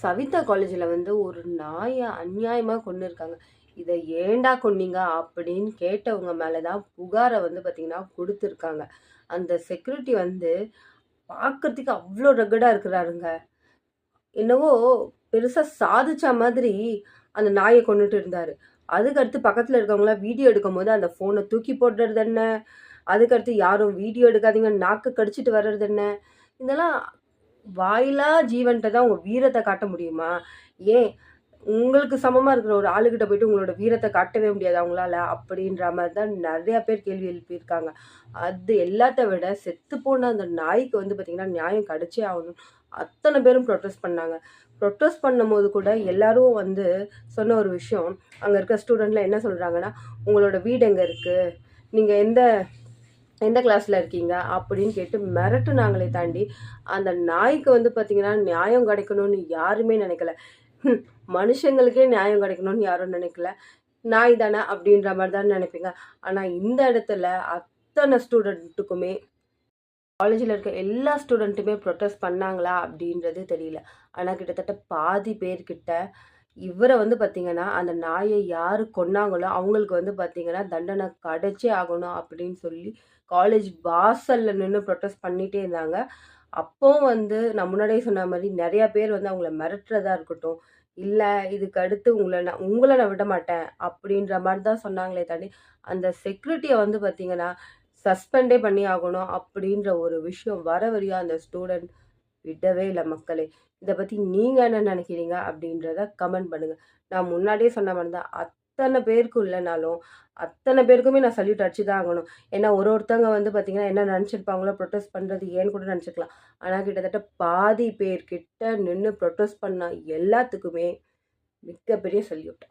சவிதா காலேஜில் வந்து ஒரு நாயை அநியாயமாக கொண்டு இருக்காங்க. இதை ஏன்டா கொன்னீங்க அப்படின்னு கேட்டவங்க மேலே தான் புகாரை வந்து பார்த்திங்கன்னா கொடுத்துருக்காங்க. அந்த செக்யூரிட்டி வந்து பார்க்கறதுக்கு அவ்வளோ ரகடாக இருக்கிறாருங்க. என்னவோ பெருசாக சாதிச்ச மாதிரி அந்த நாயை கொண்டுட்டு இருந்தார். அதுக்கடுத்து பக்கத்தில் இருக்கவங்களாம் வீடியோ எடுக்கும்போது அந்த ஃபோனை தூக்கி போடுறது என்ன, அதுக்கடுத்து யாரும் வீடியோ எடுக்காதீங்க நாக்கு கடிச்சிட்டு வர்றது என்ன, இதெல்லாம் வாயிலா ஜீவன்ட்ட தான் உங்க வீரத்தை காட்ட முடியுமா? ஏன் உங்களுக்கு சமமா இருக்கிற ஒரு ஆளுகிட்ட போயிட்டு உங்களோட வீரத்தை காட்டவே முடியாது அவங்களால? அப்படின்ற மாரி தான் நெறைய பேர் கேள்வி எழுப்பியிருக்காங்க. அது எல்லாத்த விட செத்துப்போன அந்த நாய்க்கு வந்து பார்த்தீங்கன்னா, நியாயம் கிடைச்சே ஆகணும். அத்தன பேரும் ப்ரொட்டஸ்ட் பண்ணாங்க. ப்ரொட்டஸ்ட் பண்ணும்போது கூட எல்லாரும் வந்து சொன்ன ஒரு விஷயம், அங்க இருக்க ஸ்டூடெண்ட்லாம் என்ன சொல்றாங்கன்னா, "உங்களோட வீடு எங்க இருக்கு? நீங்க எந்த எந்த கிளாஸ்ல இருக்கீங்க?" அப்படின்னு கேட்டு மிரட்டுனாங்களே தாண்டி, அந்த நாய்க்கு வந்து பார்த்தீங்கன்னா, நியாயம் கிடைக்கணும்னு யாருமே நினைக்கல. மனுஷங்களுக்கே நியாயம் கிடைக்கணும்னு யாரும் நினைக்கல. நாய் தானே அப்படின்ற மாரி தான் நினைப்பீங்க. ஆனா இந்த இடத்துல அத்தன ஸ்டூடெண்ட்டுக்குமே காலேஜில இருக்க எல்லா ஸ்டூடெண்ட்டுமே ப்ரொட்டஸ்ட் பண்ணாங்களா அப்படின்றது தெரியல. ஆனா கிட்டத்தட்ட பாதி பேர்கிட்ட இவர வந்து பார்த்தீங்கன்னா, அந்த நாய யாரு கொன்னாங்களோ அவங்களுக்கு வந்து பார்த்தீங்கன்னா, தண்டனை கிடைச்சே ஆகணும் அப்படின்னு சொல்லி காலேஜ் வாசல்ல நின்னு ப்ரொட்டஸ்ட் பண்ணிட்டே இருந்தாங்க. அப்பவும் வந்து நான் முன்னாடியே சொன்ன மாரி நெறைய பேர் வந்து அவங்கள மிரட்டுறதா இருக்கட்டும், இல்ல இதுக்கு அடுத்து உங்கள நான் விடமாட்டேன் அப்படின்ற மாரி தான் சொன்னாங்களே தாண்டி, அந்த செக்யூரிட்டிய வந்து பார்த்தீங்கன்னா, சஸ்பெண்டே பண்ணி ஆகணும் அப்படின்ற ஒரு விஷயம் வர வரையும் அந்த ஸ்டூடெண்ட் விடவே இல்ல மக்களே. இத பத்தி நீங்க என்ன நெனைக்கிறீங்க? அப்படின்றத கமெண்ட் பண்ணுங்க. நான் முன்னாடியே சொன்ன மாரி தான். அத்தன பேருக்கு இல்லனாலும், அத்தன பேருக்குமே நான் சல்யூட் அடிச்சு தான் ஆகணும். ஏன்னா ஒருத்தவங்க வந்து பார்த்தீங்கன்னா, என்ன நெனச்சிருப்பாங்களோ ப்ரொட்டஸ்ட் பண்றது ஏன்னு கூட நெனச்சுக்கலாம். ஆனா கிட்டத்தட்ட பாதி பேர் கிட்ட நின்னு ப்ரொட்டஸ்ட் பண்ண எல்லாத்துக்குமே மிகப்பெரிய சல்யூட்.